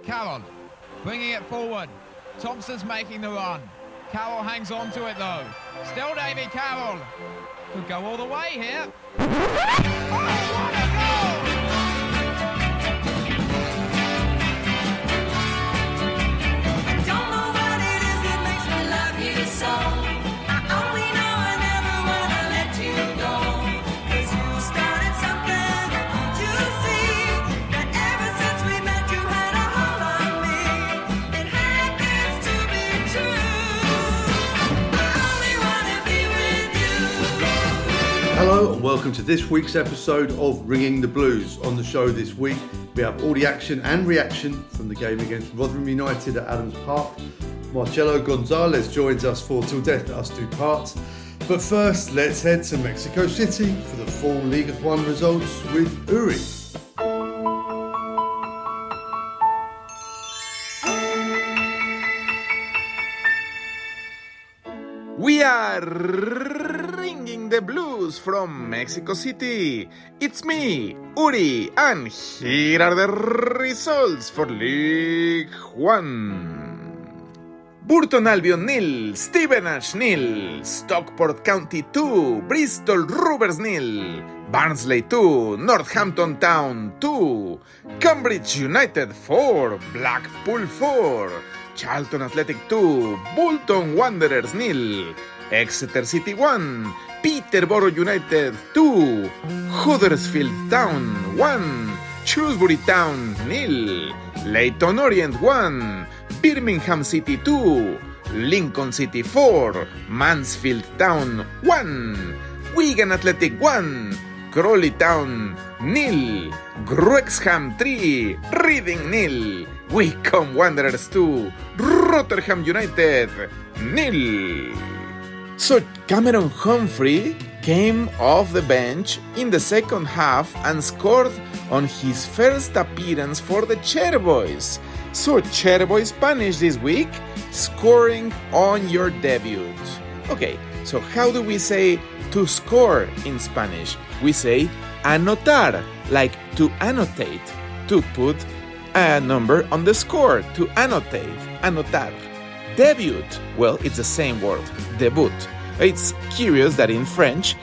Carroll bringing it forward. Thompson's making the run. Carroll hangs on to it though. Still Davy Carroll. Could go all the way here. Oh, what a goal! I don't know what it is that makes me love you so. I only know I never wanna let you go. 'Cause you started something, don't you see? That ever since we met you had a hold on me. It happens to be true. I only wanna be with you. Hello and welcome to this week's episode of Ringing the Blues. On the show this week we have all the action and reaction from the game against Rotherham United at Adams Park. Marcelo González joins us for Till Death Us Do Part. But first let's head to Mexico City for the full Liga 1 results with Uri. We are ringing the blues from Mexico City. It's me, Uri, and here are the results for League 1. Burton Albion 0, Stevenage 0, Stockport County 2, Bristol Rovers 0, Barnsley 2, Northampton Town 2, Cambridge United 4, Blackpool 4, Charlton Athletic 2, Bolton Wanderers 0, Exeter City 1, Peterborough United 2, Huddersfield Town 1, Shrewsbury Town 0, Leyton Orient 1, Birmingham City 2, Lincoln City 4, Mansfield Town 1, Wigan Athletic 1, Crawley Town 0, Wrexham 3, Reading 0, Wycombe Wanderers 2, Rotherham United 0. So Cameron Humphrey came off the bench in the second half and scored on his first appearance for the Chairboys. So Chairboys Spanish this week, scoring on your debut. Okay, so how do we say to score in Spanish? We say anotar, like to annotate, to put a number on the score, to annotate, anotar. Debut, well, it's the same word, debut. It's curious that in French,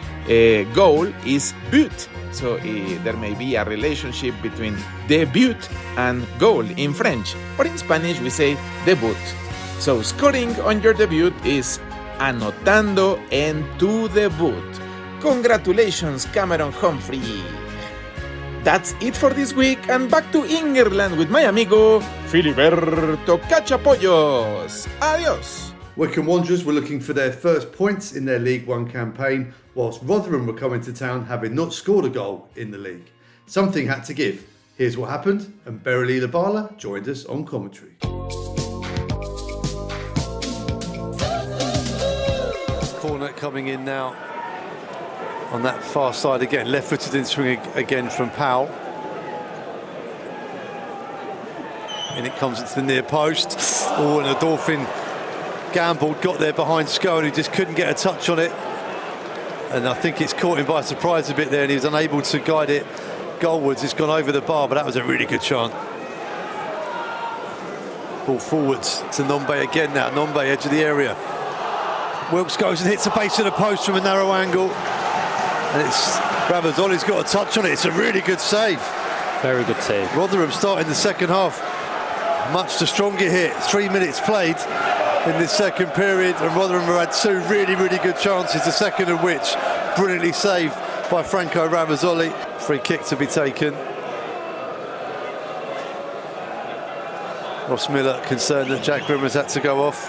goal is but. So there may be a relationship between debut and goal in French. But in Spanish we say debut. So scoring on your debut is anotando en tu debut. Congratulations, Cameron Humphrey. That's it for this week, and back to England with my amigo Filiberto Cachapollos. Adios. Wycombe Wanderers were looking for their first points in their League 1 campaign, whilst Rotherham were coming to town having not scored a goal in the league. Something had to give. Here's what happened, and Berily Labala joined us on commentary. Corner coming in now on that far side again, left-footed in swing again from Powell. And it comes into the near post. Oh, and the Dolphin gambled, got there behind Scone, who just couldn't get a touch on it. And I think it's caught him by surprise a bit there, and he was unable to guide it goalwards. It's gone over the bar, but that was a really good chance. Ball forwards to Nombe again now. Nombe, edge of the area. Wilkes goes and hits the base of the post from a narrow angle. And it's Ravazzoli's got a touch on it. It's a really good save. Very good save. Rotherham starting the second half much the stronger here. 3 minutes played in this second period, and Rotherham have had two really, really good chances, the second of which brilliantly saved by Franco Ravazzoli. Free kick to be taken. Ross Miller concerned that Jack Grimmer's had to go off.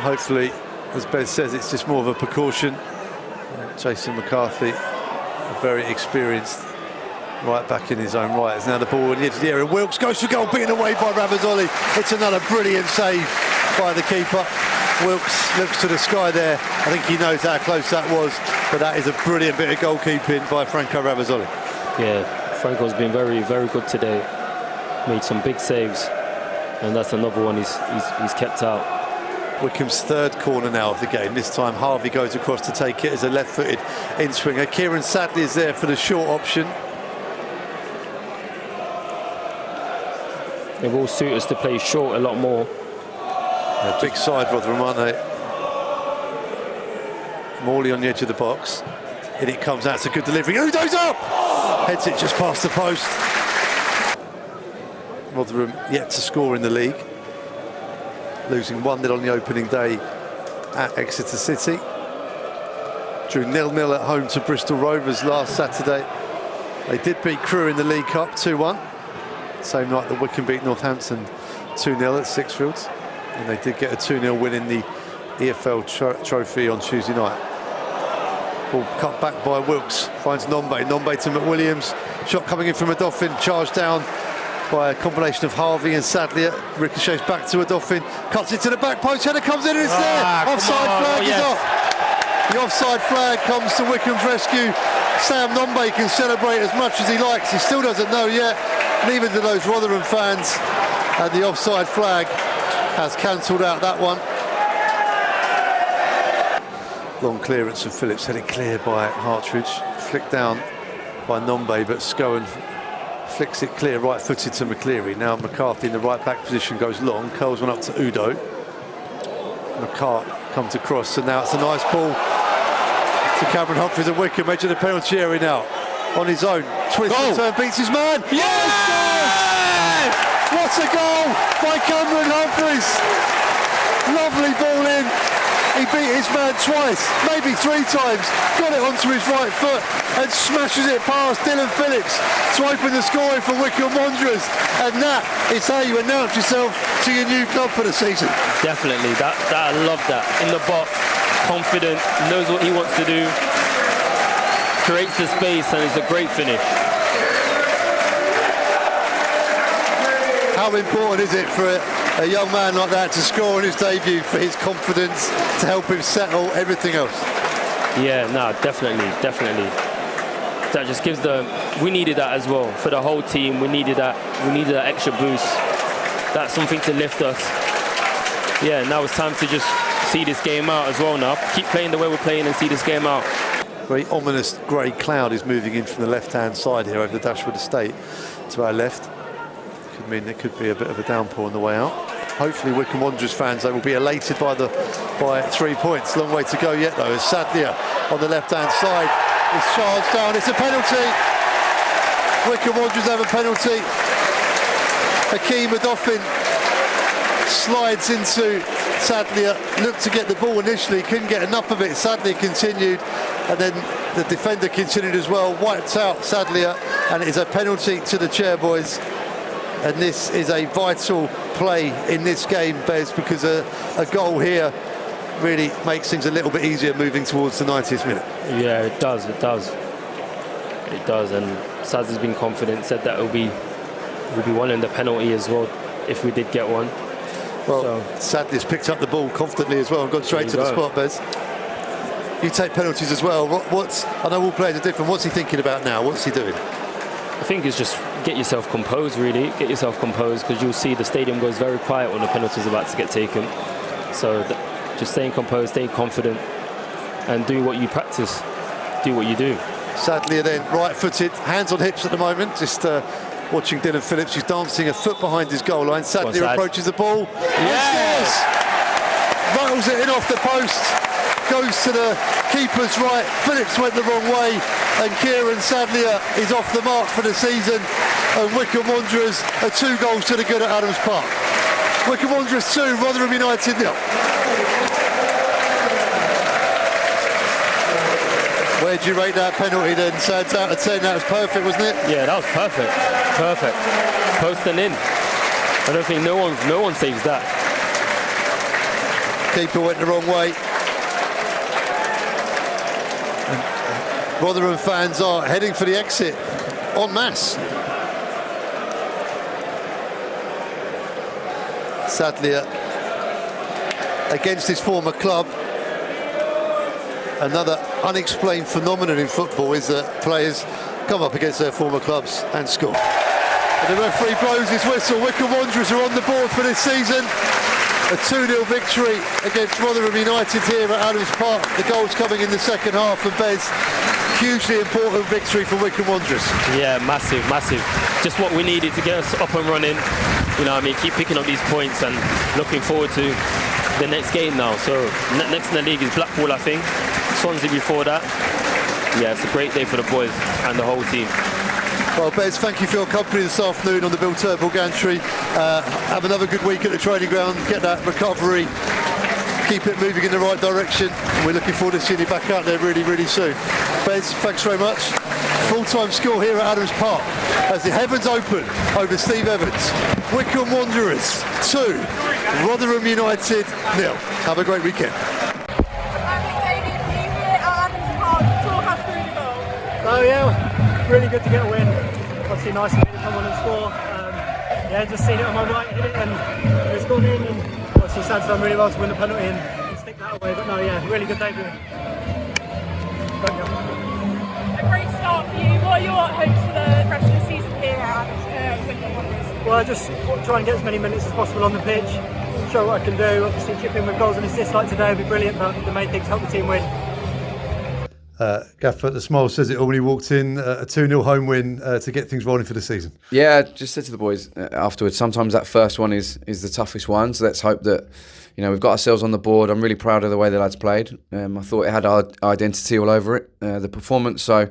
Hopefully, as Ben says, it's just more of a precaution. Jason McCarthy, a very experienced right back in his own right. It's now the ball in the edge of the area. Wilkes goes for goal, beaten away by Ravazzoli. It's another brilliant save by the keeper. Wilkes looks to the sky there. I think he knows how close that was, but that is a brilliant bit of goalkeeping by Franco Ravazzoli. Yeah, Franco's been very, very good today. Made some big saves, and that's another one he's kept out. Wycombe's third corner now of the game. This time Harvey goes across to take it as a left-footed in-swinger. Kieran Sadley is there for the short option. It will suit us to play short a lot more. A big side, Rotherham, aren't they? Morley on the edge of the box. In it comes out, it's a good delivery. Udo's up! Heads it just past the post. Rotherham yet to score in the league. Losing 1-0 on the opening day at Exeter City. Drew 0-0 at home to Bristol Rovers last Saturday. They did beat Crewe in the League Cup 2-1. Same night that Wycombe beat Northampton 2-0 at Sixfields. And they did get a 2-0 win in the EFL trophy on Tuesday night. Ball cut back by Wilkes, finds Nombe to McWilliams. Shot coming in from Odoffin, charged down by a combination of Harvey and Sadlier. Ricochets back to Odoffin, cuts it to the back post, header comes in and it's there! Offside flag is off! The offside flag comes to Wycombe's rescue. Sam Nombe can celebrate as much as he likes, he still doesn't know yet, neither do those Rotherham fans, and the offside flag has cancelled out that one. Long clearance of Phillips, headed clear by Hartridge, flicked down by Nombe, but Scowen flicks it clear, right-footed to McCleary. Now McCarthy in the right-back position goes long, curls one up to Udo. McCart comes across, and now it's a nice ball to Cameron Humphreys at Wycombe, edge of the penalty area now. On his own, twists and turn, beats his man. Yes! What a goal by Cameron Humphreys! Lovely ball in. He beat his man twice, maybe 3 times, got it onto his right foot and smashes it past Dylan Phillips to open the scoring for Wycombe Wanderers. And that is how you announce yourself to your new club for the season. Definitely, I love that. In the box, confident, knows what he wants to do, creates the space, and it's a great finish. How important is it for a young man like that to score on his debut, for his confidence to help him settle everything else? Yeah, no, definitely. That just gives we needed that as well for the whole team. We needed that extra boost. That's something to lift us. Yeah, now it's time to just see this game out as well. Now keep playing the way we're playing and see this game out. Very ominous grey cloud is moving in from the left-hand side here over the Dashwood estate to our left. Could mean there could be a bit of a downpour on the way out. Hopefully Wycombe Wanderers fans, they will be elated by 3 points. Long way to go yet though, as Sadlier on the left-hand side is charged down. It's a penalty. Wycombe Wanderers have a penalty. Hakeem Odoffin slides into Sadlier, looked to get the ball initially, couldn't get enough of it. Sadlier continued, and then the defender continued as well, wiped out Sadlier, and it is a penalty to the Chairboys. And this is a vital play in this game, Bez, because a goal here really makes things a little bit easier moving towards the 90th minute. Yeah, it does. And Saz has been confident, said that we'll be wanting the penalty as well if we did get one. Well, Sadler's picked up the ball confidently as well and gone straight to the spot, Bez. You take penalties as well. I know all players are different. What's he thinking about now? What's he doing? I think it's just get yourself composed, really. Get yourself composed, because you'll see the stadium goes very quiet when the penalty is about to get taken. So just staying composed, staying confident, and do what you practice. Do what you do. Sadlier then, right-footed, hands on hips at the moment. Just watching Dylan Phillips, who's dancing a foot behind his goal line. Sadlier approaches the ball. Yes! Rattles it in off the post. Goes to the keeper's right. Phillips went the wrong way, and Kieran Sadlier is off the mark for the season. And Wycombe Wanderers are 2 goals to the good at Adams Park. Wycombe Wanderers 2, Rotherham United 0. Where'd you rate that penalty then, Sads? Out of 10, that was perfect, wasn't it? Yeah, that was perfect. Perfect. Post and in. I don't think no one saves that. Keeper went the wrong way. Rotherham fans are heading for the exit en masse. Sadlier against his former club. Another unexplained phenomenon in football is that players come up against their former clubs and score. And the referee blows his whistle. Wycombe Wanderers are on the board for this season. A 2-0 victory against Rotherham United here at Adams Park. The goals coming in the second half for Bez. Hugely important victory for Wycombe Wanderers. Yeah, massive. Just what we needed to get us up and running. you know what I mean, keep picking up these points and looking forward to the next game now. So next in the league is Blackpool, I think. Swansea before that. Yeah, it's a great day for the boys and the whole team. Well, Bez, thank you for your company this afternoon on the Bill Turnbull Gantry. Have another good week at the training ground, get that recovery, keep it moving in the right direction. We're looking forward to seeing you back out there really, really soon. Bez, thanks very much. Full-time score here at Adams Park as the heavens open over Steve Evans. Wycombe Wanderers 2, Rotherham United 0. Have a great weekend. Oh yeah, really good to get a win. Obviously nice of me to come on and score. Yeah, just seen it on my right, hit it and it's gone in, and obviously Sam's done really well to win the penalty and stick that away. But no, yeah, really good debut. A great start for you. What are your hopes for the rest of the season here at Wycombe Wanderers? Well, I just try and get as many minutes as possible on the pitch, show what I can do. Obviously chip in with goals and assists like today would be brilliant, but the main thing is help the team win. Gaffer, the smile says it all when he walked in. A 2-0 home win to get things rolling for the season. Yeah, just said to the boys afterwards, sometimes that first one is the toughest one, so let's hope that, you know, we've got ourselves on the board. I'm really proud of the way the lads played. I thought it had our identity all over it, the performance, so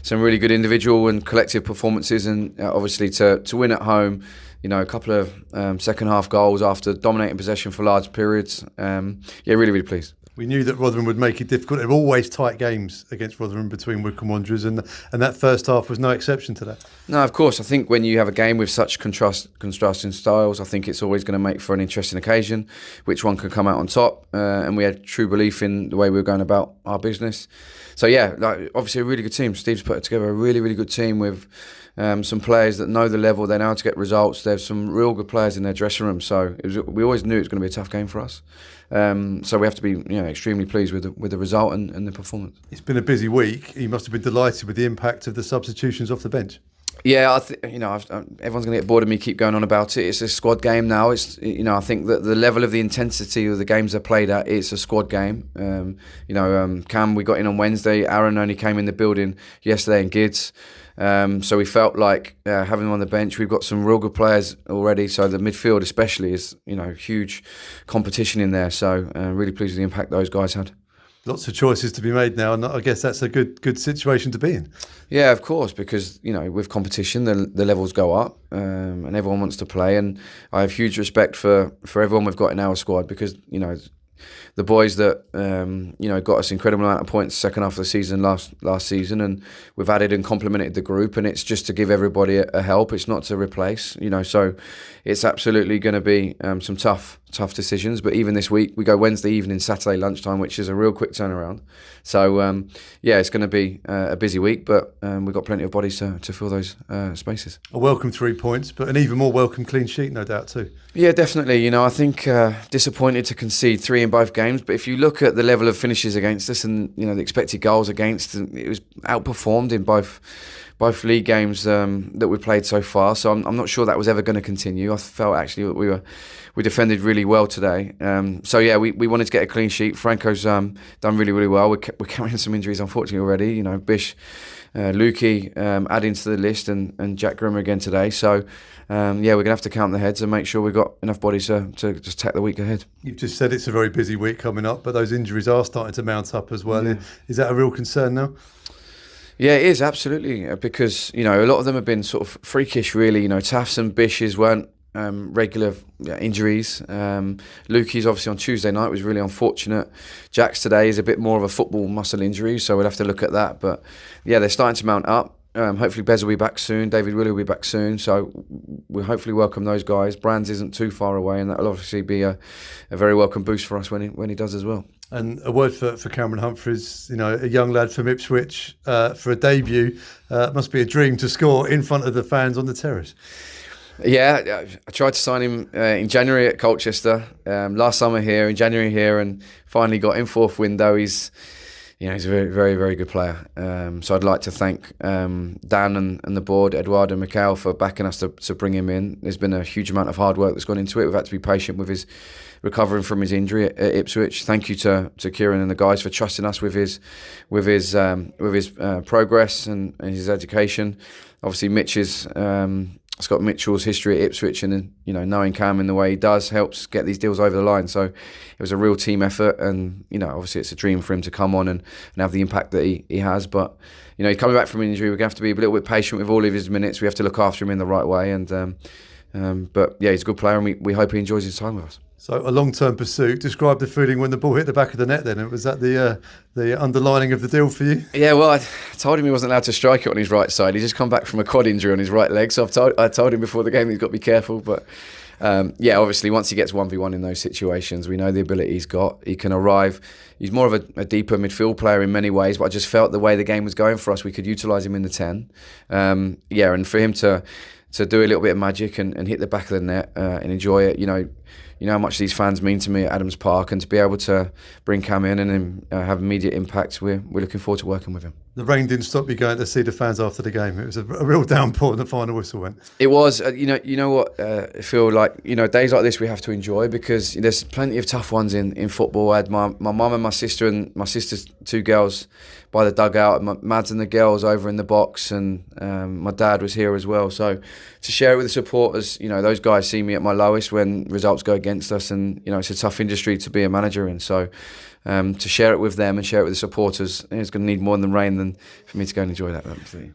some really good individual and collective performances, and obviously to win at home, you know, a couple of second half goals after dominating possession for large periods. Yeah, really, really pleased. We knew that Rotherham would make it difficult. There were always tight games against Rotherham between Wycombe Wanderers, and that first half was no exception to that. No, of course. I think when you have a game with such contrasting styles, I think it's always going to make for an interesting occasion, which one can come out on top. And we had true belief in the way we were going about our business. So yeah, like, obviously a really good team. Steve's put together a really, really good team with some players that know the level. They know how to get results. There's some real good players in their dressing room. So we always knew it was going to be a tough game for us. So we have to be, you know, extremely pleased with the result and the performance. It's been a busy week. You must have been delighted with the impact of the substitutions off the bench. Yeah, everyone's going to get bored of me keep going on about it. It's a squad game now. It's, you know, I think that the level of the intensity of the games they're played at, it's a squad game. Cam, we got in on Wednesday. Aaron only came in the building yesterday, and Gids. So we felt like having them on the bench. We've got some real good players already. So the midfield especially is, you know, huge competition in there. So really pleased with the impact those guys had. Lots of choices to be made now, and I guess that's a good situation to be in. Yeah, of course, because, you know, with competition, the levels go up, and everyone wants to play. And I have huge respect for everyone we've got in our squad, because, you know, the boys that got us incredible amount of points second half of the season last season, and we've added and complemented the group, and it's just to give everybody a help. It's not to replace, you know. So it's absolutely going to be some tough decisions. But even this week, we go Wednesday evening, Saturday lunchtime, which is a real quick turnaround. So it's going to be a busy week, but we've got plenty of bodies to fill those spaces. A welcome 3 points, but an even more welcome clean sheet, no doubt too. Yeah, definitely. You know, I think disappointed to concede 3 in both games, but if you look at the level of finishes against us and, you know, the expected goals against, it was outperformed in both league games that we played so far. So I'm not sure that was ever going to continue. I felt actually that we defended really well today. We wanted to get a clean sheet. Franco's done really, really well. We're carrying some injuries, unfortunately, already. You know, Bish, Lukey adding to the list, and Jack Grimmer again today. So we're going to have to count the heads and make sure we've got enough bodies to just take the week ahead. You've just said it's a very busy week coming up, but those injuries are starting to mount up as well. Yeah. Is that a real concern now? Yeah, it is, absolutely, because, you know, a lot of them have been sort of freakish, really. You know, Tafs and Bishes weren't regular injuries. Lukey's obviously on Tuesday night was really unfortunate. Jack's today is a bit more of a football muscle injury, so we'll have to look at that. But yeah, they're starting to mount up. Hopefully Bez will be back soon. David Willey will be back soon. So we'll hopefully welcome those guys. Brands isn't too far away, and that'll obviously be a very welcome boost for us when he does as well. And a word for Cameron Humphreys, you know, a young lad from Ipswich for a debut. Must be a dream to score in front of the fans on the terrace. Yeah, I tried to sign him in January at Colchester, last summer here, in January here, and finally got in fourth window. He's a very, very, very good player. So I'd like to thank Dan and the board, Eduardo and Mikel, for backing us to bring him in. There's been a huge amount of hard work that's gone into it. We've had to be patient with his recovering from his injury at Ipswich. Thank you to Kieran and the guys for trusting us with his progress and his education. Obviously, Mitch is Scott Mitchell's history at Ipswich, and knowing Cam in the way he does helps get these deals over the line. So it was a real team effort, and obviously it's a dream for him to come on and have the impact that he has. But he's coming back from injury. We're going to have to be a little bit patient with all of his minutes. We have to look after him in the right way, and but yeah, he's a good player, and we hope he enjoys his time with us. So a long-term pursuit. Describe the feeling when the ball hit the back of the net then. Was that the underlining of the deal for you? Yeah, well, I told him he wasn't allowed to strike it on his right side. He's just come back from a quad injury on his right leg. So I told him before the game he's got to be careful. But obviously once he gets 1v1 in those situations, we know the ability he's got. He can arrive. He's more of a deeper midfield player in many ways, but I just felt the way the game was going for us, we could utilise him in the 10. And for him to do a little bit of magic and hit the back of the net and enjoy it, you know how much these fans mean to me at Adams Park, and to be able to bring Cam in and have immediate impact, we're looking forward to working with him. The rain didn't stop you going to see the fans after the game. It was a real downpour when the final whistle went. It was, you know what, I feel like, days like this we have to enjoy, because there's plenty of tough ones in football. I had my mum and my sister's 2 girls by the dugout, and Mads and the girls over in the box, and my dad was here as well. So to share it with the supporters, those guys see me at my lowest when results go against us, and it's a tough industry to be a manager in. So to share it with them and share it with the supporters, it's going to need more than rain than for me to go and enjoy that. Absolutely.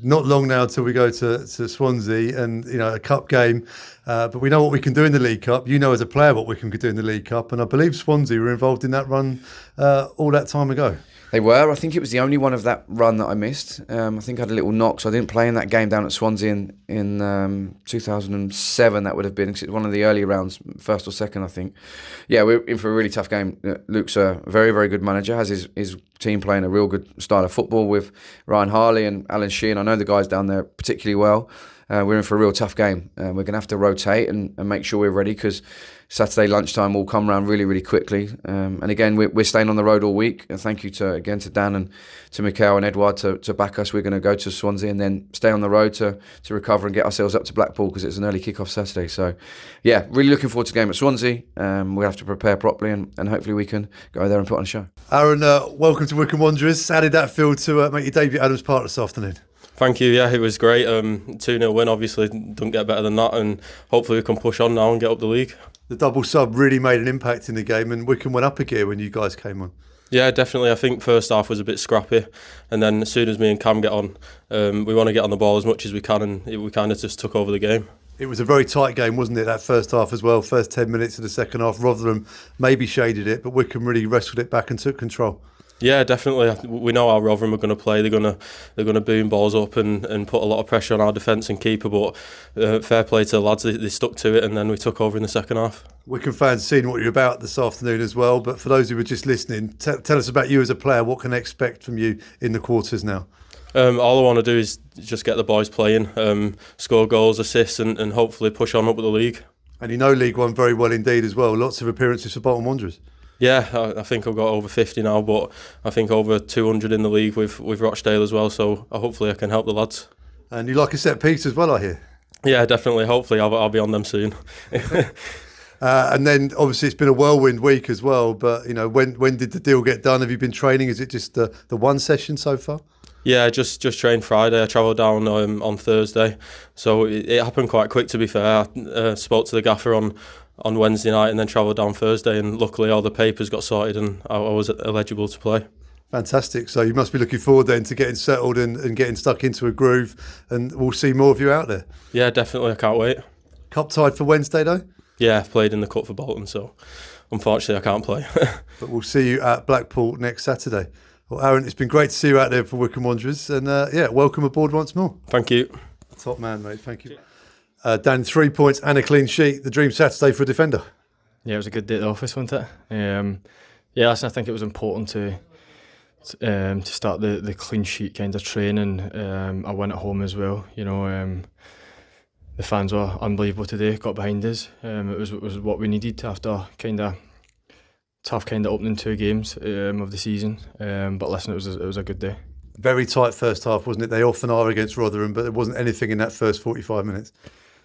Not long now until we go to Swansea and a cup game, but we know what we can do in the League Cup. You know as a player what we can do in the League Cup, and I believe Swansea were involved in that run all that time ago. They were. I think it was the only one of that run that I missed. I think I had a little knock, so I didn't play in that game down at Swansea in 2007. That would have been, 'cause it was one of the early rounds, first or second, I think. Yeah, we're in for a really tough game. Luke's a very, very good manager. Has his team playing a real good style of football with Ryan Harley and Alan Sheehan. I know the guys down there particularly well. We're in for a real tough game. We're going to have to rotate and make sure we're ready, because Saturday lunchtime will come around really, really quickly. And again, we're staying on the road all week. And thank you to Dan and to Mikael and Edward to back us. We're going to go to Swansea and then stay on the road to recover and get ourselves up to Blackpool, because it's an early kick-off Saturday. So, yeah, really looking forward to the game at Swansea. We'll have to prepare properly, and hopefully we can go there and put on a show. Aaron, welcome to Wycombe Wanderers. How did that feel to make your debut at Adams Park this afternoon? Thank you, yeah, it was great. 2-0 win, obviously, don't get better than that, and hopefully we can push on now and get up the league. The double sub really made an impact in the game, and Wycombe went up a gear when you guys came on. Yeah, definitely. I think first half was a bit scrappy, and then as soon as me and Cam get on, we want to get on the ball as much as we can, and we kind of just took over the game. It was a very tight game, wasn't it, that first half as well? First 10 minutes of the second half, Rotherham maybe shaded it, but Wycombe really wrestled it back and took control. Yeah, definitely. We know how Rotherham are going to play. They're going to boom balls up and put a lot of pressure on our defence and keeper. But fair play to the lads, they stuck to it, and then we took over in the second half. Wycombe fans seen what you're about this afternoon as well. But for those who were just listening, tell us about you as a player. What can they expect from you in the quarters now? All I want to do is just get the boys playing, score goals, assists, and hopefully push on up with the league. And you know League One very well indeed as well. Lots of appearances for Bolton Wanderers. Yeah, I think I've got over 50 now, but I think over 200 in the league with Rochdale as well, so hopefully I can help the lads. And you like a set piece as well, I hear? Yeah, definitely. Hopefully I'll be on them soon. And then obviously it's been a whirlwind week as well, but when did the deal get done? Have you been training? Is it just the one session so far? Yeah, just trained Friday. I travelled down on Thursday, so it happened quite quick, to be fair. I spoke to the gaffer on Wednesday night and then travelled down Thursday, and luckily all the papers got sorted and I was eligible to play. Fantastic. So you must be looking forward then to getting settled and getting stuck into a groove, and we'll see more of you out there. Yeah, definitely. I can't wait. Cup tied for Wednesday though? Yeah, I've played in the cup for Bolton, so unfortunately I can't play. But we'll see you at Blackpool next Saturday. Well, Aaron, it's been great to see you out there for Wycombe Wanderers, and welcome aboard once more. Thank you. Top man, mate. Thank you. Dan, 3 points and a clean sheet. The dream Saturday for a defender. Yeah, it was a good day at the office, wasn't it? Listen, I think it was important to start the clean sheet kind of training. I went at home as well. The fans were unbelievable today. Got behind us. It was what we needed after kind of tough opening 2 games of the season. But listen, it was a good day. Very tight first half, wasn't it? They often are against Rotherham, but there wasn't anything in that first 45 minutes.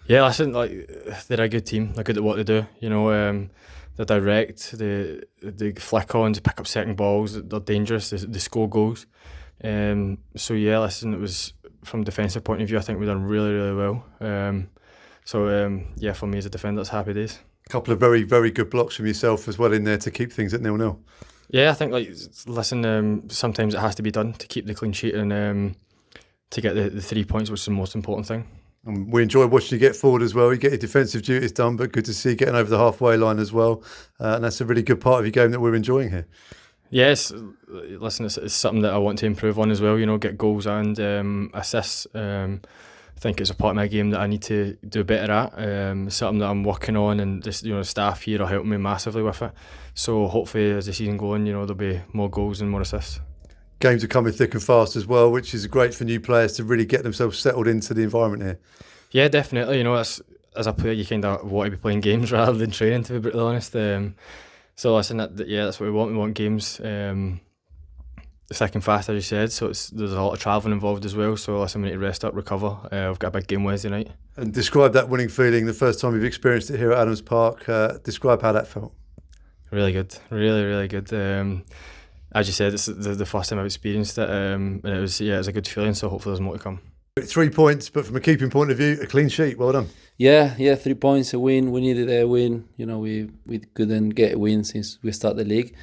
Yeah, listen, they're a good team. They're good at what they do. They're direct. They flick on to pick up second balls. They're dangerous. They score goals. Listen, it was from defensive point of view, I think we've done really, really well. For me as a defender, it's happy days. A couple of very, very good blocks from yourself as well in there to keep things at 0-0. Yeah, I think sometimes it has to be done to keep the clean sheet and to get the 3 points, which is the most important thing. And we enjoy watching you get forward as well. You get your defensive duties done, but good to see you getting over the halfway line as well. And that's a really good part of your game that we're enjoying here. Yes, listen, it's something that I want to improve on as well. Get goals and assists. I think it's a part of my game that I need to do better at. Something that I'm working on, and just staff here are helping me massively with it. So hopefully, as the season goes on, there'll be more goals and more assists. Games are coming thick and fast as well, which is great for new players to really get themselves settled into the environment here. Yeah, definitely. As a player, you kind of want to be playing games rather than training, to be brutally honest. So listen, that's what we want. We want games thick and fast, as you said. So there's a lot of travelling involved as well. So listen, we need to rest up, recover. We've got a big game Wednesday night. And describe that winning feeling the first time you've experienced it here at Adams Park. Describe how that felt. Really good, really, really good. As you said, it's the first time I've experienced it, and it was a good feeling. So hopefully there's more to come. 3 points, but from a keeping point of view, a clean sheet. Well done. Yeah, 3 points, a win. We needed a win. We couldn't get a win since we started the league.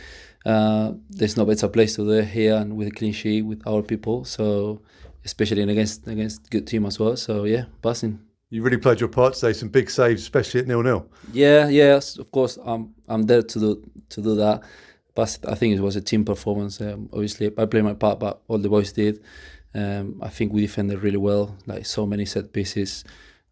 There's no better place to do it here, and with a clean sheet with our people. So especially against good team as well. So buzzing. You really played your part today. Some big saves, especially at 0-0. Yes, of course. I'm there to do that. But I think it was a team performance. Obviously, I played my part, but all the boys did. I think we defended really well. Like so many set pieces,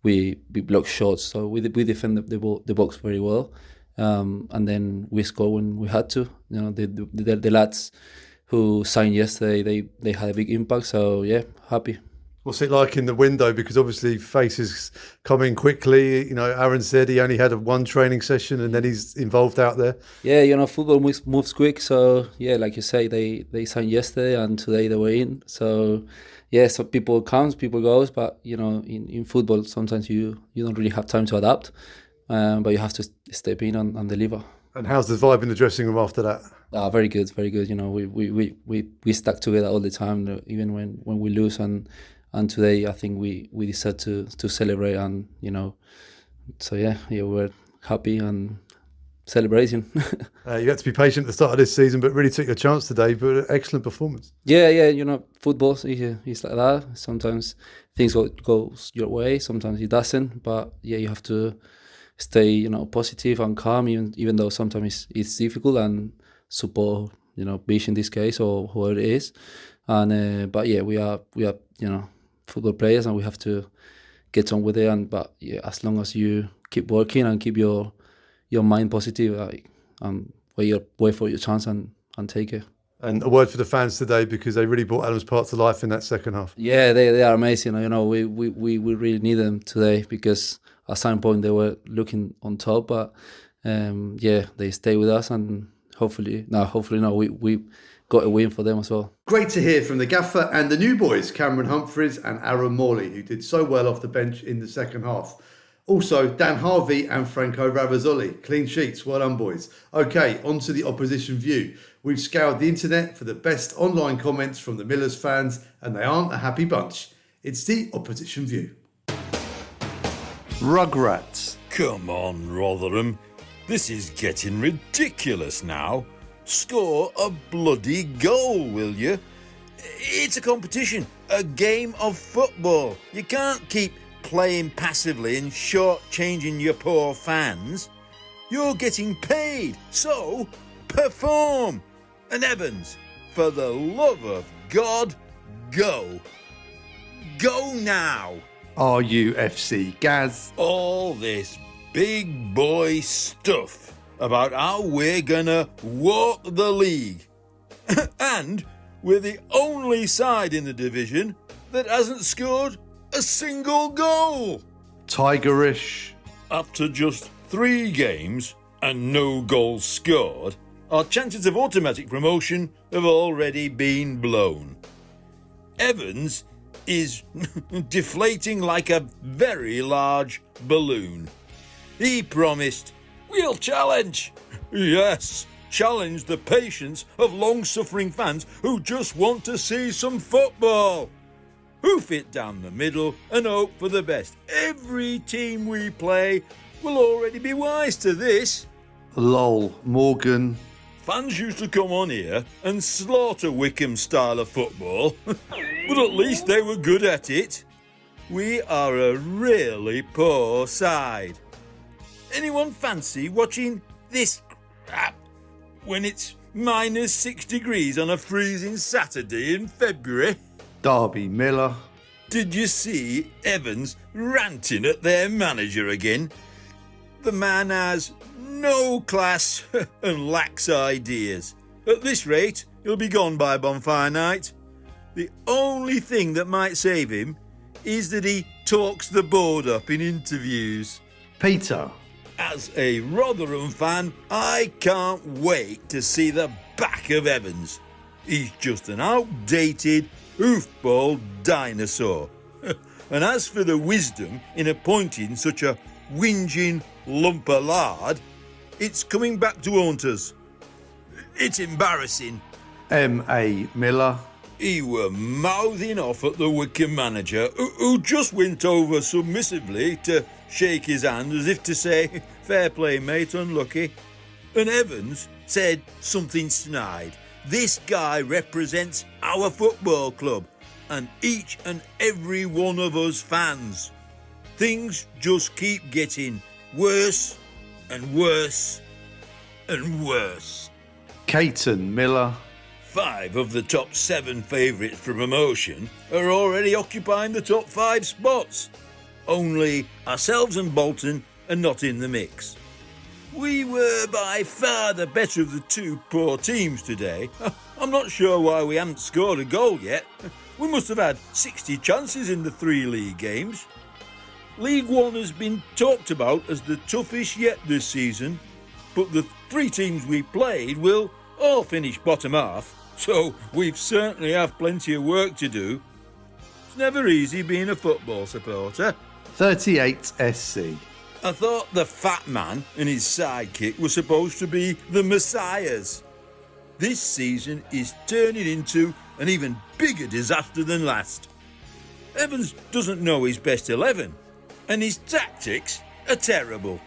we blocked shots. So we defended the box very well. And then we scored when we had to. The lads who signed yesterday, they had a big impact. So happy. What's it like in the window? Because obviously faces come in quickly. Aaron said he only had one training session and then he's involved out there. Yeah, football moves quick. So like you say, they signed yesterday and today they were in. So so people comes, people goes, but in football sometimes you don't really have time to adapt, but you have to step in and deliver. And how's the vibe in the dressing room after that? Very good, very good. We stuck together all the time, even when we lose and today I think we decided to celebrate and we're happy and celebrating. You had to be patient at the start of this season, but really took your chance today. But excellent performance. Football is like that. Sometimes things goes your way, sometimes it doesn't. But you have to stay positive and calm, even though sometimes it's difficult, and support Bish in this case or whoever it is. And we are football players, and we have to get on with it. But as long as you keep working and keep your mind positive, wait for your chance and take it. And a word for the fans today, because they really brought Adams Park to life in that second half. Yeah, they are amazing. We really need them today, because at some point they were looking on top, but they stay with us, and hopefully we got a win for them as well. Great to hear from the gaffer and the new boys, Cameron Humphreys and Aaron Morley, who did so well off the bench in the second half. Also, Dan Harvey and Franco Ravazzoli. Clean sheets, well done, boys. OK, on to the opposition view. We've scoured the internet for the best online comments from the Millers fans, and they aren't a happy bunch. It's the opposition view. Rugrats. Come on, Rotherham. This is getting ridiculous now. Score a bloody goal, will you? It's a competition, a game of football. You can't keep playing passively and short-changing your poor fans. You're getting paid, so perform. And Evans, for the love of God, go. Go now. RUFC Gaz. All this big boy stuff about how we're gonna walk the league. And we're the only side in the division that hasn't scored a single goal. Tigerish. After just 3 games and no goals scored, our chances of automatic promotion have already been blown. Evans is deflating like a very large balloon. He promised, "We'll challenge." Yes, challenge the patience of long-suffering fans who just want to see some football. hoof it down the middle and hope for the best. Every team we play will already be wise to this. Lol, Morgan. Fans used to come on here and slaughter Wycombe's style of football, but at least they were good at it. We are a really poor side. Anyone fancy watching this crap when it's minus 6 degrees on a freezing Saturday in February? Derby Miller. Did you see Evans ranting at their manager again? The man has no class and lacks ideas. At this rate, he'll be gone by bonfire night. The only thing that might save him is that he talks the board up in interviews. Peter. As a Rotherham fan, I can't wait to see the back of Evans. He's just an outdated, hoofball dinosaur. And as for the wisdom in appointing such a whinging lump of lard, it's coming back to haunt us. It's embarrassing. M.A. Miller. He were mouthing off at the Wycombe manager, who just went over submissively to shake his hand as if to say, fair play, mate, unlucky. And Evans said something snide. This guy represents our football club and each and every one of us fans. Things just keep getting worse and worse and worse. Caton Miller. 5 of the top 7 favourites for promotion are already occupying the top 5 spots. Only ourselves and Bolton are not in the mix. We were by far the better of the 2 poor teams today. I'm not sure why we haven't scored a goal yet. We must have had 60 chances in the 3 league games. League One has been talked about as the toughest yet this season, but the 3 teams we played will all finish bottom half, so we've certainly have plenty of work to do. It's never easy being a football supporter. 38 SC. I thought the fat man and his sidekick were supposed to be the messiahs. This season is turning into an even bigger disaster than last. Evans doesn't know his best 11, and his tactics are terrible.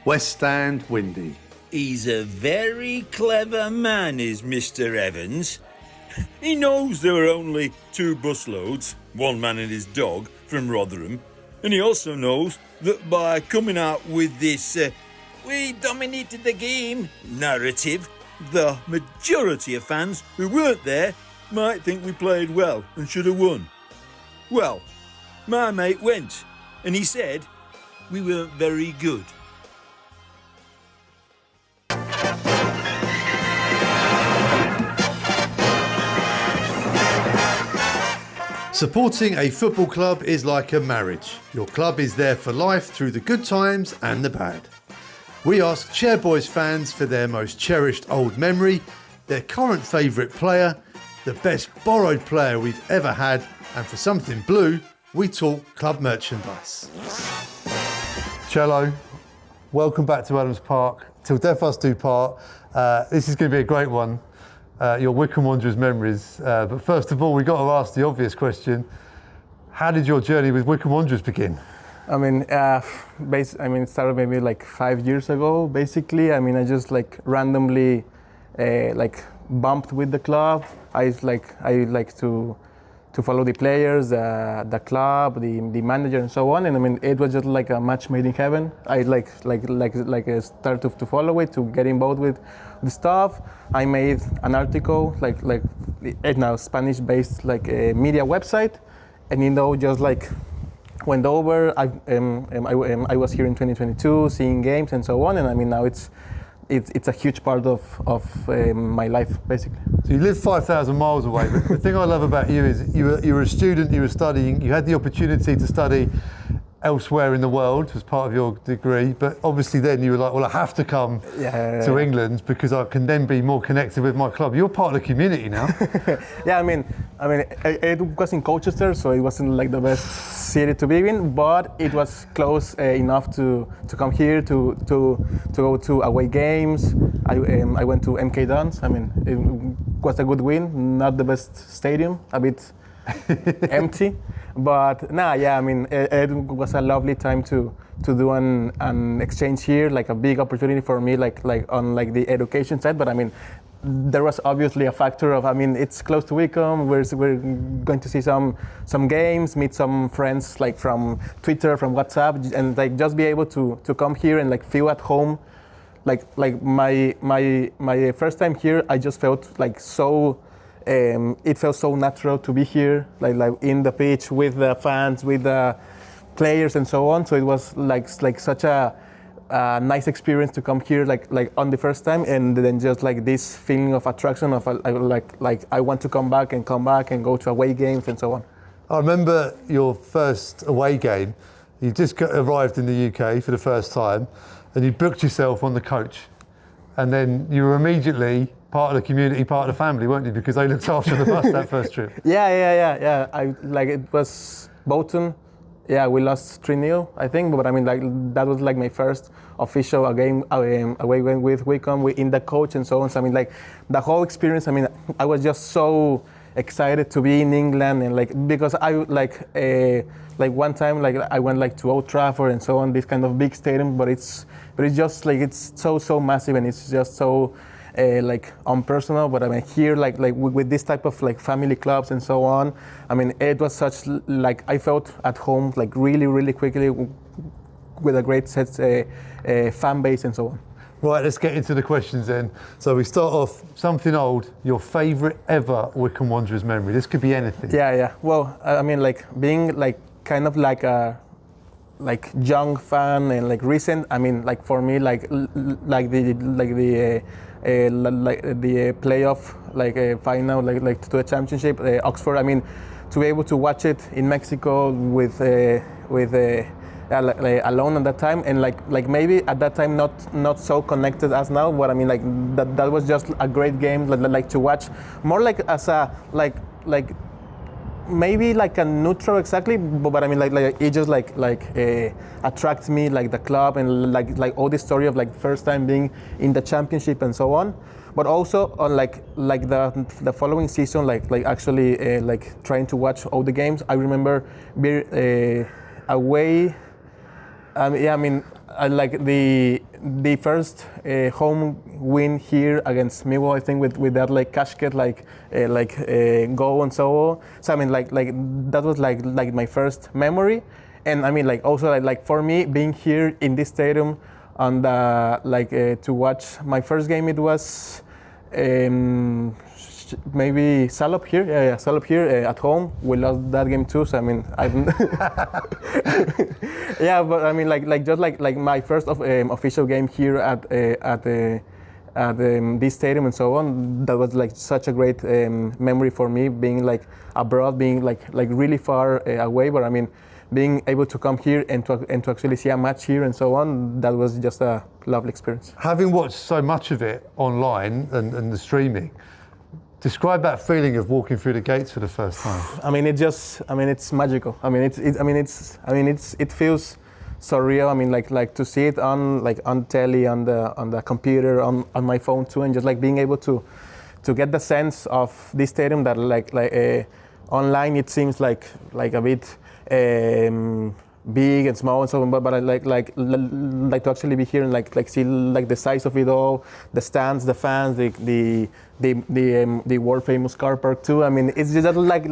West Stand Windy. He's a very clever man, is Mr. Evans. He knows there were only 2 busloads, 1 man and his dog, from Rotherham, and he also knows that by coming out with this we dominated the game narrative, the majority of fans who weren't there might think we played well and should have won. Well, my mate went, and he said we weren't very good. Supporting a football club is like a marriage. Your club is there for life through the good times and the bad. We ask Chairboys fans for their most cherished old memory, their current favourite player, the best borrowed player we've ever had, and for something blue, we talk club merchandise. Cello, welcome back to Adams Park. Till death us do part. This is going to be a great one. Your Wycombe Wanderers memories. But first of all, we got to ask the obvious question. How did your journey with Wycombe Wanderers begin? I mean, it started maybe like 5 years ago, basically. I mean, I just like randomly bumped with the club. I like to follow the players, the club, the manager, and so on. And I mean, it was just like a match made in heaven. I started to follow it, to get involved with the stuff. I made an article, it's now Spanish-based media website, and just went over. I was here in 2022, seeing games and so on. And I mean, now it's a huge part of my life, basically. So you live 5,000 miles away, but the thing I love about you is you were a student, you were studying, you had the opportunity to study elsewhere in the world as part of your degree, but obviously then you were like, well, I have to come to England because I can then be more connected with my club. You're part of the community now. Yeah, I mean, it was in Colchester, so it wasn't like the best city to be in, but it was close enough to come here to go to away games. I went to MK Dons. I mean, it was a good win. Not the best stadium, a bit empty. But yeah, I mean, it was a lovely time to do an exchange here, like a big opportunity for me, like on like the education side. But I mean, there was obviously a factor of, I mean, it's close to Wycombe. We're going to see some games, meet some friends like from Twitter, from WhatsApp, and like just be able to come here and like feel at home. Like my first time here, I just felt like so. It felt so natural to be here, like in the pitch with the fans, with the players, and so on. So it was like such a nice experience to come here, like on the first time, and then just like this feeling of attraction of like I want to come back and go to away games and so on. I remember your first away game. You just arrived in the UK for the first time, and you booked yourself on the coach, and then you were immediately part of the community, part of the family, weren't you? Because they looked after the bus that first trip. Yeah. I like it was Bolton. Yeah, we lost 3-0, I think. But I mean, like that was like my first official game away game with Wycombe, in the coach and so on. So I mean, like the whole experience. I mean, I was just so excited to be in England, and like because I like one time like I went like to Old Trafford and so on, this kind of big stadium. But it's just like it's so massive, and it's just so. Like unpersonal, but I mean here like with this type of like family clubs and so on, I mean it was such like I felt at home like really quickly with a great set fan base and so on. Right, let's get into the questions then. So we start off something old, your favourite ever Wycombe Wanderers memory. This could be anything. Yeah. Well, I mean like being like kind of like a young fan and like recent. I mean like for me like the playoff final like to the championship Oxford. I mean to be able to watch it in Mexico with alone at that time, and like maybe at that time not so connected as now, but I mean like that was just a great game like to watch, more like as a like maybe like a neutral exactly, but I mean like it just like attracts me, like the club and like all this story of like first time being in the championship and so on. But also on like the following season, like actually like trying to watch all the games. I remember being away. Yeah, I mean I like the first home win here against Millwall, I think with that like casket goal and so on. So I mean like that was like my first memory, and I mean like also like for me being here in this stadium and to watch my first game, it was maybe Salop here. Yeah, Salop here at home. We lost that game too. So I mean, yeah, but I mean, like just like my first official game here at this stadium and so on. That was like such a great memory for me, being like abroad, being like really far away. But I mean, being able to come here and to actually see a match here and so on, that was just a lovely experience. Having watched so much of it online and the streaming, describe that feeling of walking through the gates for the first time. I mean, it's magical. I mean, it feels surreal. I mean, like to see it on telly, on the computer, on my phone too, and just like being able to get the sense of this stadium that online it seems like a bit big and small and so on, but I like to actually be here and like see like the size of it all, the stands, the fans, the world famous car park too. I mean, it's just like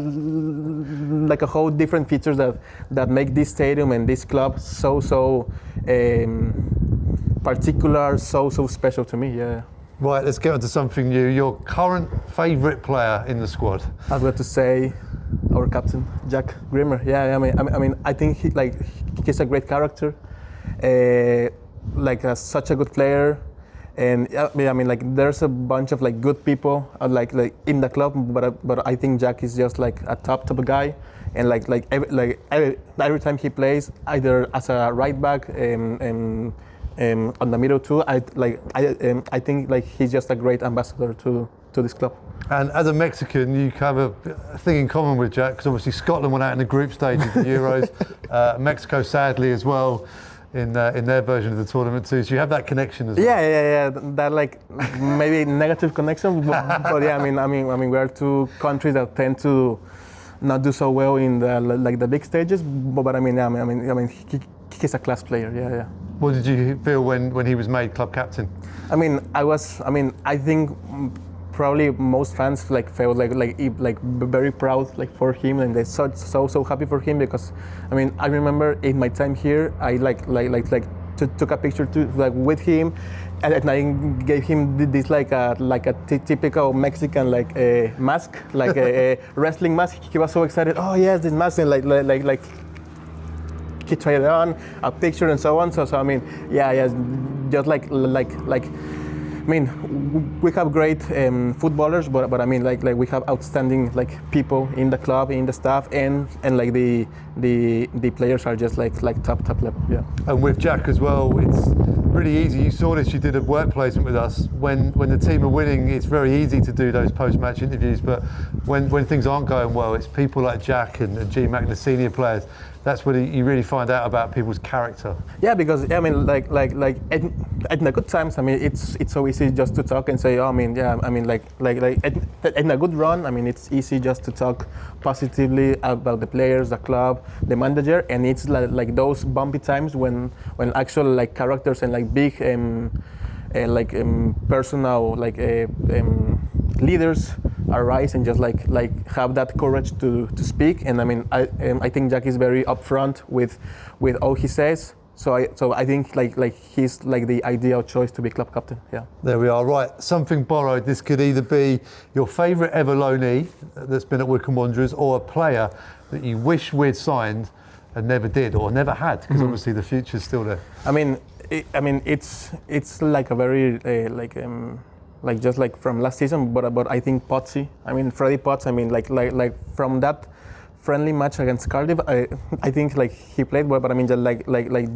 a whole different features that make this stadium and this club so particular, so special to me. Yeah. Right, let's get on to something new. Your current favourite player in the squad? I've got to say our captain, Jack Grimmer. Yeah, I mean, I think he's a great character, such a good player, and I mean, like there's a bunch of like good people like in the club, but I think Jack is just like a top guy, and every time he plays, either as a right back on the middle too, I think like he's just a great ambassador to this club. And as a Mexican, you have a thing in common with Jack, because obviously Scotland went out in the group stage of the Euros, Mexico sadly as well in their version of the tournament too. So you have that connection as well. Yeah. That like maybe negative connection, but yeah, I mean we are two countries that tend to not do so well in the big stages. But I mean, he's a class player. Yeah. What did you feel when he was made club captain? I think probably most fans felt very proud for him, and they're so happy for him, because I remember in my time here I took a picture with him, and I gave him this typical Mexican mask, a wrestling mask. He was so excited. Oh yes, this mask, and he tried it on, a picture and so on. So just we have great footballers, but we have outstanding people in the club, in the staff, and the players are just top level. Yeah. And with Jack as well, it's really easy. You saw this. You did a work placement with us. When the team are winning, it's very easy to do those post-match interviews. But when things aren't going well, it's people like Jack and G-Mac, the senior players. That's where you really find out about people's character. Yeah, because at the good times, it's so easy just to talk and say, in a good run, it's easy just to talk positively about the players, the club, the manager, and it's like those bumpy times when actual characters and big personal leaders arise and just have that courage to speak. And I think Jack is very upfront with all he says. So I think he's the ideal choice to be club captain. Yeah. There we are. Right, something borrowed. This could either be your favourite ever loanee that's been at Wycombe Wanderers, or a player that you wish we'd signed and never did, or never had, because obviously the future's still there. It's like a very just from last season, but I think Potsy. Freddie Potts. From that friendly match against Cardiff, I think he played well, but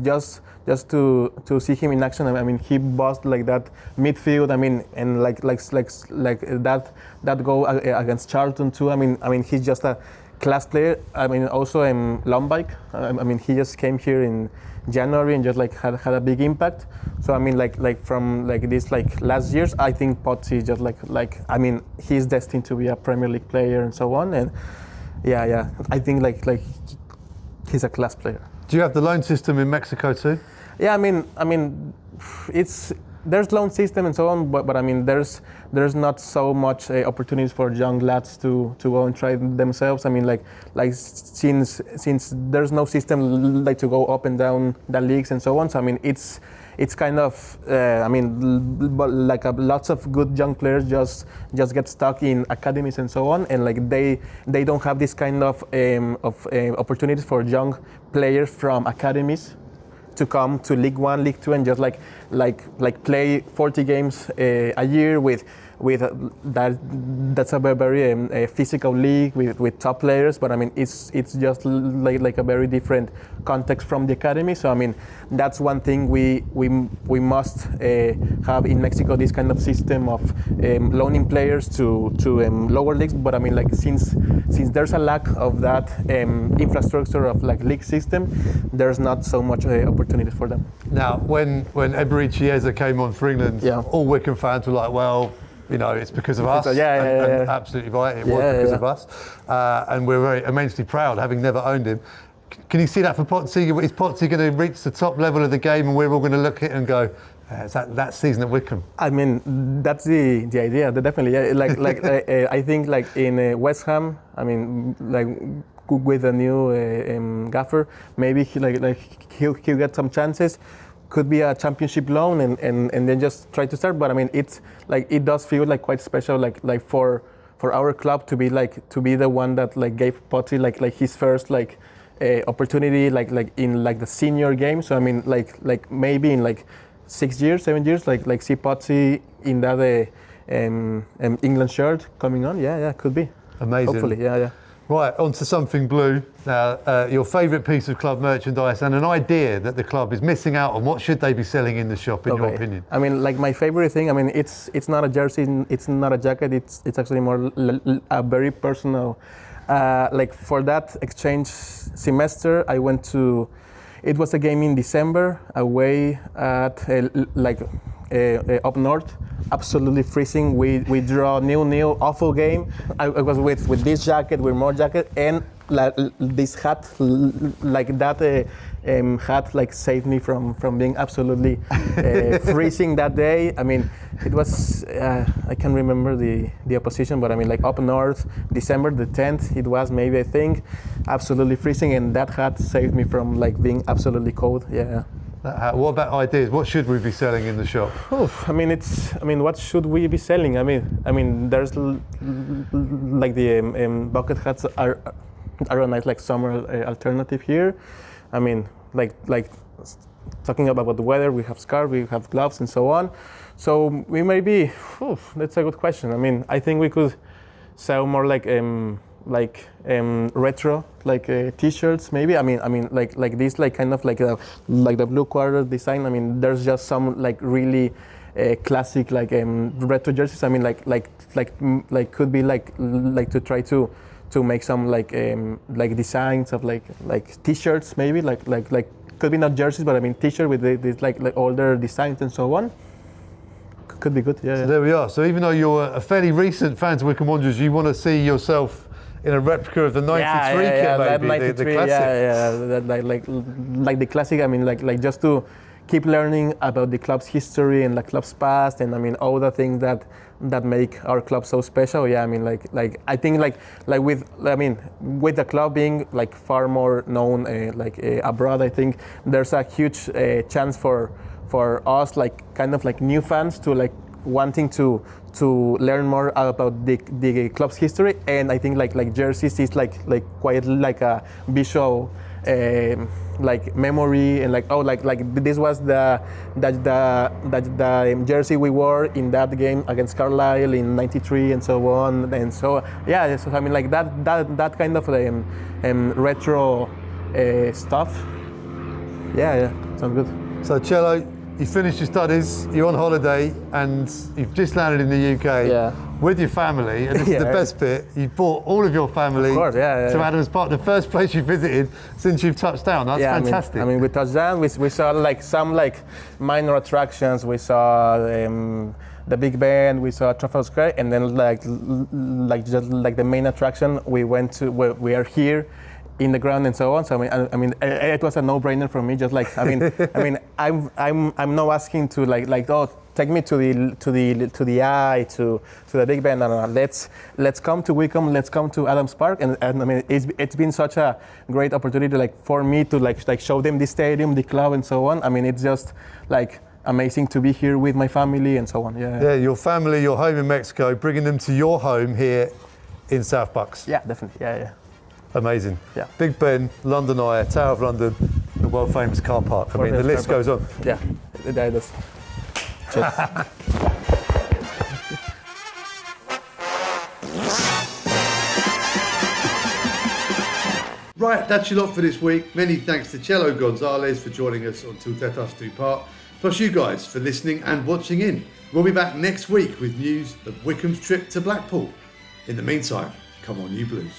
just to see him in action. He bossed that midfield. And that goal against Charlton too. He's just a class player. Also Lombike. He just came here in January and just had a big impact. So from this last years, I think Potsy is just he's destined to be a Premier League player and so on. And yeah, I think he's a class player. Do you have the loan system in Mexico too? Yeah, there's loan system and so on, but there's not so much opportunities for young lads to go and try themselves. Since there's no system to go up and down the leagues and so on. So it's kind of lots of good young players just get stuck in academies and so on, and they don't have this kind of opportunities for young players from academies to come to League One, League Two, and just play 40 games a year with that's a very physical league with top players. But it's just like a very different context from the academy. So that's one thing we must have in Mexico, this kind of system of loaning players to lower leagues. But since there's a lack of that infrastructure of league system, there's not so much opportunity for them. Now, when Ebery Chiesa came on for England, all Wycombe fans were like, well, it's because of us. And absolutely right, it was because of us. And we're very immensely proud, having never owned him. Can you see that for Potsy? Is Potsy going to reach the top level of the game, and we're all going to look at it and go, it's that season at Wycombe? That's the idea, definitely. Yeah. I think in West Ham, with a new gaffer, maybe he'll get some chances. Could be a championship loan and then just try to start. But it's it does feel quite special for our club to be the one that gave Potsy his first opportunity in the senior game. So maybe in 6 years, 7 years, see Potsy in that England shirt coming on. Yeah, could be. Amazing. Hopefully, yeah. Right, on to something blue. Now, your favourite piece of club merchandise and an idea that the club is missing out on. What should they be selling in the shop, in your opinion? My favourite thing, it's not a jersey, it's not a jacket, it's actually more a very personal. For that exchange semester, I went to, it was a game in December, away at up north absolutely freezing. We draw new awful game. I was with this jacket, with more jacket, and this hat, like that hat, like saved me from being absolutely freezing that day. I mean, it was I can't remember the opposition, but I mean, like up north, December the 10th, it was maybe, I think, absolutely freezing, and that hat saved me from like being absolutely cold. Yeah. What about ideas? What should we be selling in the shop? I mean, what should we be selling? I mean, there's like the bucket hats are a nice like summer alternative here. I mean, like talking about the weather, we have scarves, we have gloves, and so on. So we may be. That's a good question. I mean, I think we could sell more like retro t-shirts maybe. I mean like this like kind of like the blue quarter design. I mean, there's just some like really classic like retro jerseys. I mean like could be like to try to make some like designs of like t-shirts maybe like could be not jerseys, but I mean t-shirt with these like older designs and so on. Could be good. Yeah. So there we are. So even though you're a fairly recent fan to Wycombe Wanderers, you want to see yourself in a replica of the 93 kit, maybe, 93, the classic. Like the classic. I mean, like just to keep learning about the club's history and the club's past, and I mean all the things that make our club so special. Yeah, I mean like I think like with the club being like far more known abroad, I think there's a huge chance for us like kind of like new fans to like wanting to learn more about the club's history. And I think like jerseys is like quite like a visual like memory, and like this was the jersey we wore in that game against Carlisle in '93 and so on. And so yeah, so I mean like that kind of retro stuff. Yeah, sounds good. So Cello, you finished your studies, you're on holiday, and you've just landed in the UK with your family. And this is the best bit. You brought all of your family to Adams Park, the first place you visited since you've touched down. That's fantastic. I mean, we touched down. We saw like some like minor attractions. We saw the Big Ben. We saw Trafalgar Square, and then like just like the main attraction, we went to where we are here in the ground and so on. So I mean, it was a no-brainer for me. Just like I mean, I'm not asking to like take me to the eye to the Big Ben. No. Let's come to Wycombe. Let's come to Adams Park. And I mean, it's been such a great opportunity like for me to like show them the stadium, the club, and so on. I mean, it's just like amazing to be here with my family and so on. Yeah, your family, your home in Mexico, bringing them to your home here in South Bucks. Yeah, definitely. Yeah. Amazing. Yeah. Big Ben, London Eye, Tower of London, the world famous car park. I mean, the list goes on. Yeah, it does. Cheers. Right, that's your lot for this week. Many thanks to Marcelo González for joining us on Till Death Us Do Part, plus you guys for listening and watching in. We'll be back next week with news of Wycombe's trip to Blackpool. In the meantime, come on you Blues.